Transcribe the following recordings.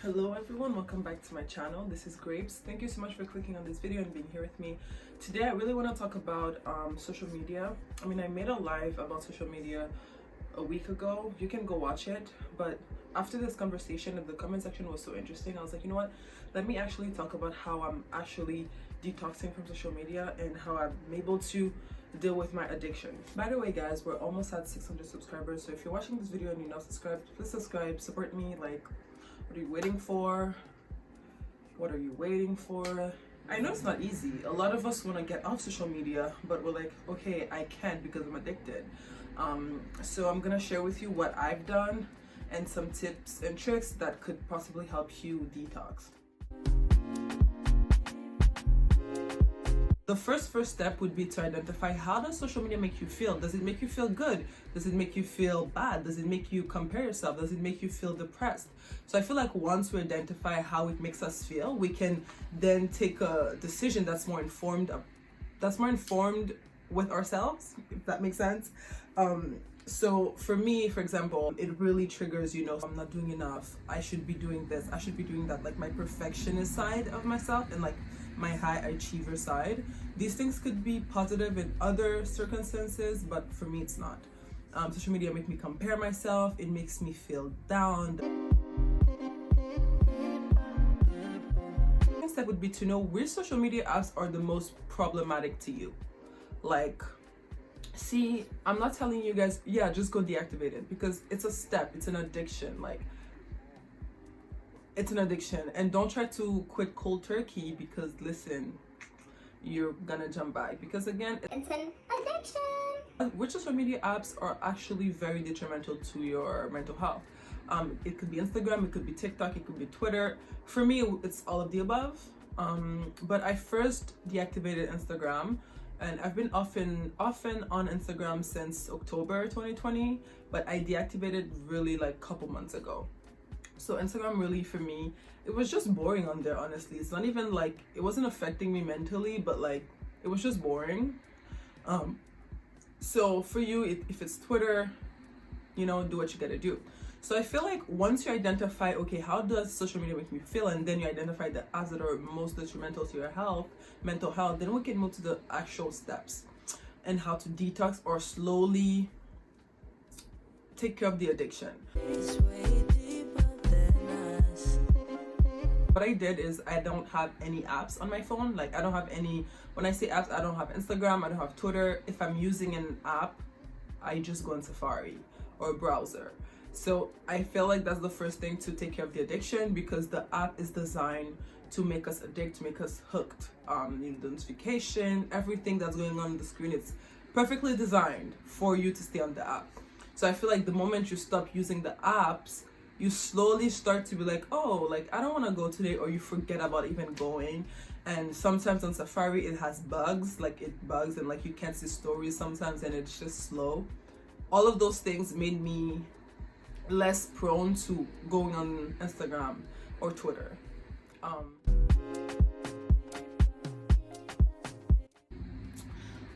Hello everyone, welcome back to my channel. This is Grapes. Thank you so much for clicking on this video and being here with me. Today I really want to talk about social media. I made a live about social media a week ago. You can go watch it, but after this conversation in the comment section was so interesting, I was like, you know what, let me actually talk about how I'm actually detoxing from social media and how I'm able to deal with my addiction. By the way guys, we're almost at 600 subscribers, so if you're watching this video and you're not subscribed, please subscribe, support me. Like, what are you waiting for? What are you waiting for? I know it's not easy. A lot of us want to get off social media, but we're like, okay, I can't because I'm addicted. So I'm gonna share with you what I've done and some tips and tricks that could possibly help you detox. The first step would be to identify, how does social media make you feel? Does it make you feel good? Does it make you feel bad? Does it make you compare yourself? Does it make you feel depressed? So I feel like once we identify how it makes us feel, we can then take a decision that's more informed with ourselves, if that makes sense. So for me, for example, it really triggers, I'm not doing enough, I should be doing this, I should be doing that, like my perfectionist side of myself and like my high achiever side. These things could be positive in other circumstances, but for me it's not. Social media make me compare myself, it makes me feel down. The next step would be to know which social media apps are the most problematic to you. Like, see, I'm not telling you guys, yeah, just go deactivate it, because it's a step, it's an addiction. Like, it's an addiction, and don't try to quit cold turkey, because listen, you're gonna jump back, because again, it's an addiction. Which social media apps are actually very detrimental to your mental health? It could be Instagram, it could be TikTok, it could be Twitter. For me, it's all of the above. But I first deactivated Instagram, and I've been often on Instagram since October 2020, but I deactivated really like a couple months ago. So Instagram really, for me, it was just boring on there, honestly. It's not even like, it wasn't affecting me mentally, but like, it was just boring. So for you, if it's Twitter, do what you gotta do. So I feel like once you identify, okay, how does social media make me feel, and then you identify the apps that are most detrimental to your mental health, then we can move to the actual steps and how to detox or slowly take care of the addiction. What I did is, I don't have any apps on my phone. Like, I don't have any, when I say apps, I don't have Instagram, I don't have Twitter. If I'm using an app, I just go on Safari or browser. So I feel like that's the first thing to take care of the addiction, because the app is designed to make us addict, to make us hooked. The notification, everything that's going on the screen, it's perfectly designed for you to stay on the app. So I feel like the moment you stop using the apps, you slowly start to be like, oh, like, I don't want to go today, or you forget about even going. And sometimes on Safari it has bugs, like it bugs, and like you can't see stories sometimes, and it's just slow. All of those things made me less prone to going on Instagram or Twitter.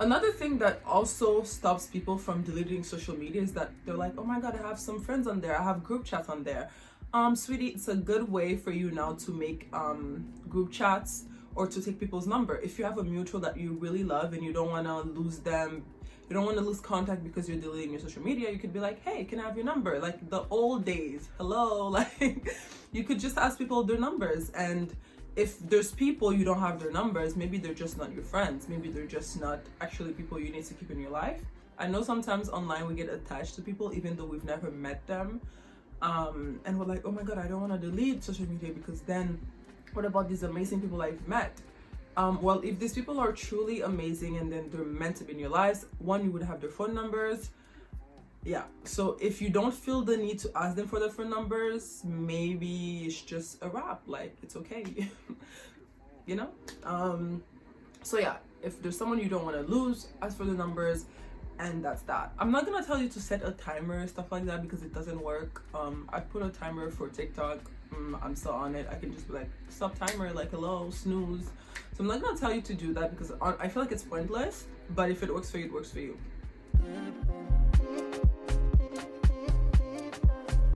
Another thing that also stops people from deleting social media is that they're like, oh my god, I have some friends on there, I have group chats on there. Sweetie, it's a good way for you now to make group chats or to take people's number. If you have a mutual that you really love and you don't want to lose them, you don't want to lose contact because you're deleting your social media, you could be like, hey, can I have your number? Like the old days, hello. Like, you could just ask people their numbers. And if there's people you don't have their numbers, maybe they're just not your friends, maybe they're just not actually people you need to keep in your life. I know sometimes online we get attached to people even though we've never met them, and we're like, oh my god, I don't want to delete social media, because then what about these amazing people I've met? Well, if these people are truly amazing and then they're meant to be in your lives, one, you would have their phone numbers. Yeah, so if you don't feel the need to ask them for their phone numbers, maybe it's just a wrap, like it's okay. So yeah, if there's someone you don't want to lose, ask for the numbers, and that's that. I'm not gonna tell you to set a timer and stuff like that, because it doesn't work. I put a timer for TikTok. I'm still on it. I can just be like, stop timer, like hello, snooze. So I'm not gonna tell you to do that, because I feel like it's pointless, but if it works for you, it works for you.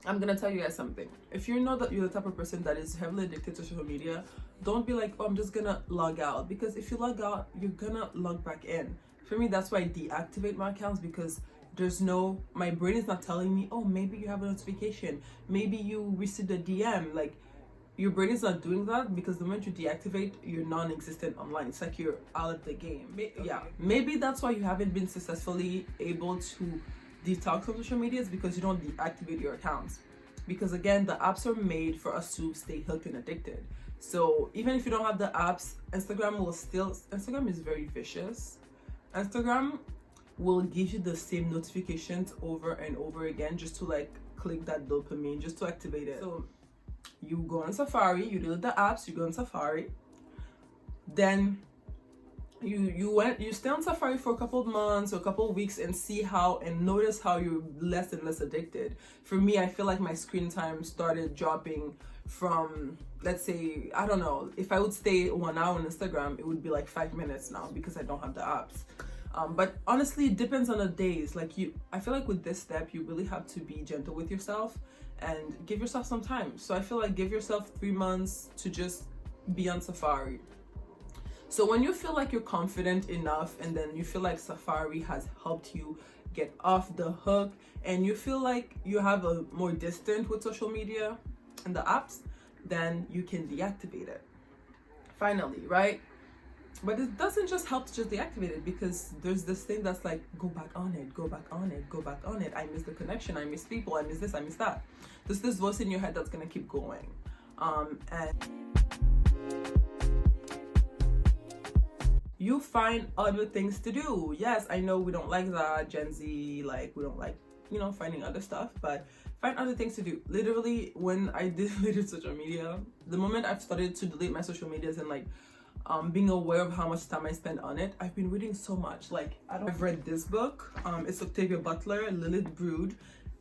I'm gonna tell you guys something. If you know that you're the type of person that is heavily addicted to social media, don't be like, oh, I'm just gonna log out. Because if you log out, you're gonna log back in. For me, that's why I deactivate my accounts, because my brain is not telling me, oh, maybe you have a notification, maybe you received a DM. Like, your brain is not doing that, because the moment you deactivate, you're non-existent online. It's like you're out of the game. Yeah, maybe that's why you haven't been successfully able to detox from social media, is because you don't deactivate your accounts. Because again, the apps are made for us to stay hooked and addicted. So even if you don't have the apps, Instagram is very vicious. Instagram will give you the same notifications over and over again, just to like click that dopamine, just to activate it. So you go on Safari, you delete the apps, you go on Safari, then you stay on Safari for a couple of months or a couple of weeks and notice how you're less and less addicted. For me, I feel like my screen time started dropping from, let's say, I don't know, if I would stay 1 hour on Instagram, it would be like 5 minutes now, because I don't have the apps. But honestly, it depends on the days. Like, I feel like with this step, you really have to be gentle with yourself and give yourself some time. So I feel like give yourself 3 months to just be on Safari. So when you feel like you're confident enough, and then you feel like Safari has helped you get off the hook, and you feel like you have a more distance with social media and the apps, then you can deactivate it. Finally, right? But it doesn't just help to just deactivate it, because there's this thing that's like, go back on it, go back on it, go back on it. I miss the connection, I miss people, I miss this, I miss that. There's this voice in your head that's gonna keep going. And you find other things to do. Yes, I know we don't like that, Gen Z, like, we don't like, finding other stuff, but find other things to do. Literally, when I deleted social media, the moment I've started to delete my social medias and like being aware of how much time I spend on it, I've been reading so much. Like, I've read this book. It's Octavia Butler, Lilith Brood.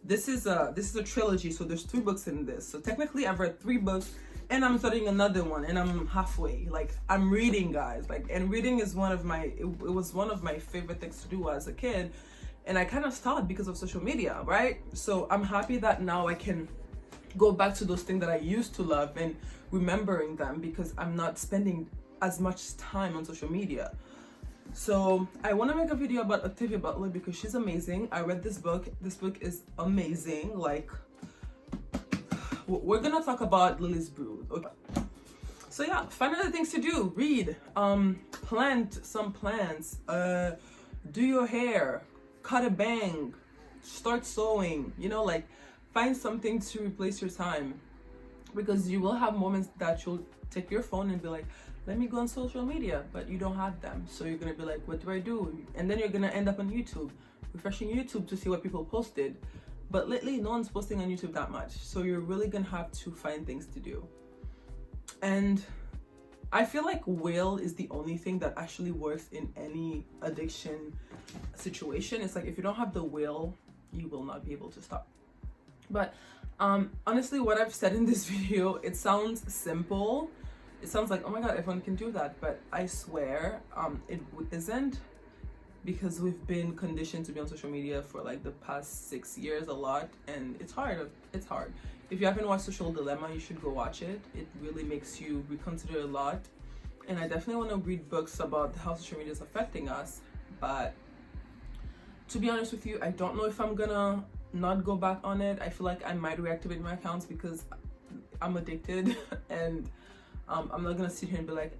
This is a trilogy, so there's 3 books in this. So technically, I've read 3 books, and I'm studying another one, and I'm halfway. Like, I'm reading, guys. Like, and reading is it was one of my favorite things to do as a kid, and I kind of stopped because of social media, right? So I'm happy that now I can go back to those things that I used to love and remembering them, because I'm not spending as much time on social media. So I want to make a video about Octavia Butler, because she's amazing. I read this book. This book is amazing. Like, we're gonna talk about Lily's Brood. Okay. So yeah, find other things to do. Read, plant some plants, do your hair, cut a bang, start sewing, like, find something to replace your time, because you will have moments that you'll take your phone and be like, let me go on social media, but you don't have them. So you're gonna be like, what do I do? And then you're gonna end up on YouTube, refreshing YouTube to see what people posted. But lately, no one's posting on YouTube that much. So you're really gonna have to find things to do. And I feel like will is the only thing that actually works in any addiction situation. It's like, if you don't have the will, you will not be able to stop. But honestly, what I've said in this video, it sounds simple. It sounds like, oh my god, everyone can do that, but I swear it isn't, because we've been conditioned to be on social media for like the past 6 years a lot, and it's hard. If you haven't watched Social Dilemma, you should go watch it. It really makes you reconsider a lot, and I definitely want to read books about how social media is affecting us. But to be honest with you, I don't know if I'm gonna not go back on it. I feel like I might reactivate my accounts, because I'm addicted and I'm not gonna sit here and be like,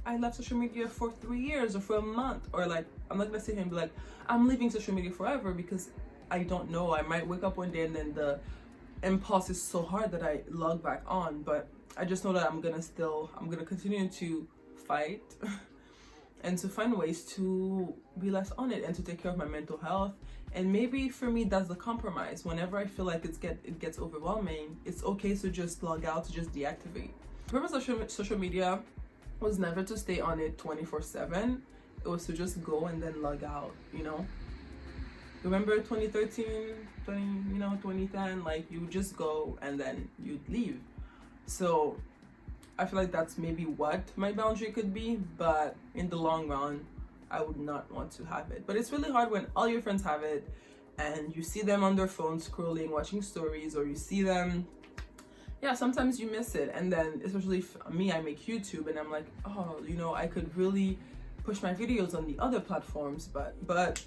I left social media for 3 years or for a month, or like, I'm not gonna sit here and be like, I'm leaving social media forever, because I don't know. I might wake up one day and then the impulse is so hard that I log back on. But I just know that I'm gonna continue to fight and to find ways to be less on it and to take care of my mental health. And maybe for me, that's the compromise. Whenever I feel like it gets overwhelming, it's okay to just log out, to just deactivate. The purpose of social media was never to stay on it 24/7. It was to just go and then log out, Remember 2013, 2010, like, you would just go and then you'd leave. So I feel like that's maybe what my boundary could be, but in the long run, I would not want to have it. But it's really hard when all your friends have it and you see them on their phone scrolling, watching stories, or you see them, yeah, sometimes you miss it. And then especially me, I make YouTube and I'm like, oh, you know, I could really push my videos on the other platforms, but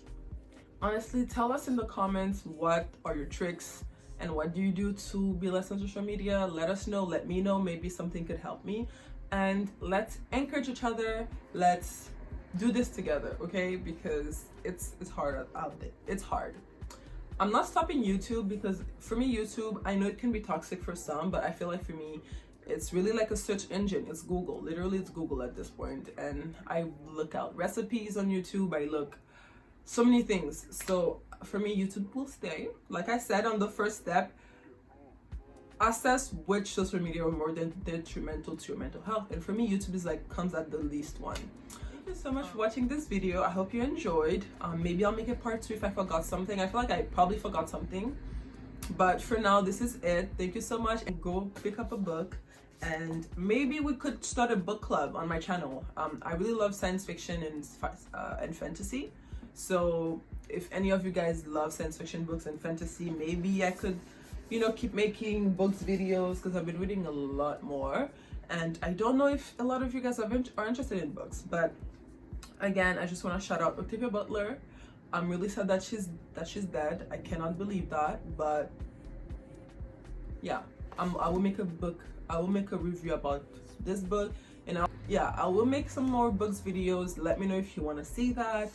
honestly, tell us in the comments, what are your tricks and what do you do to be less on social media? Let us know, let me know, maybe something could help me, and let's encourage each other. Let's do this together, okay? Because it's hard out there. It's hard. I'm not stopping YouTube, because for me, YouTube, I know it can be toxic for some, but I feel like for me, it's really like a search engine. It's Google. Literally, it's Google at this point. And I look out recipes on YouTube. I look so many things. So for me, YouTube will stay. Like I said on the first step, assess which social media are more than detrimental to your mental health. And for me, YouTube is like comes at the least one. Thank you so much for watching this video. I hope you enjoyed. Maybe I'll make a part 2 if I forgot something. I feel like I probably forgot something. But for now, this is it. Thank you so much, and go pick up a book. And maybe we could start a book club on my channel. I really love science fiction and fantasy. So if any of you guys love science fiction books and fantasy, maybe I could, you know, keep making books videos, because I've been reading a lot more. And I don't know if a lot of you guys are interested in books. But again, I just want to shout out Octavia Butler. I'm really sad that she's dead. I cannot believe that. But yeah, I will make a book. I will make a review about this book, and I will make some more books videos. Let me know if you want to see that,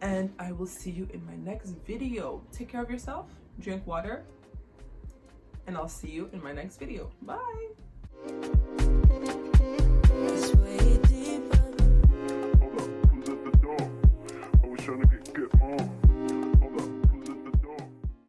and I will see you in my next video. Take care of yourself, drink water, and I'll see you in my next video. Bye. Who's at the door? I was trying to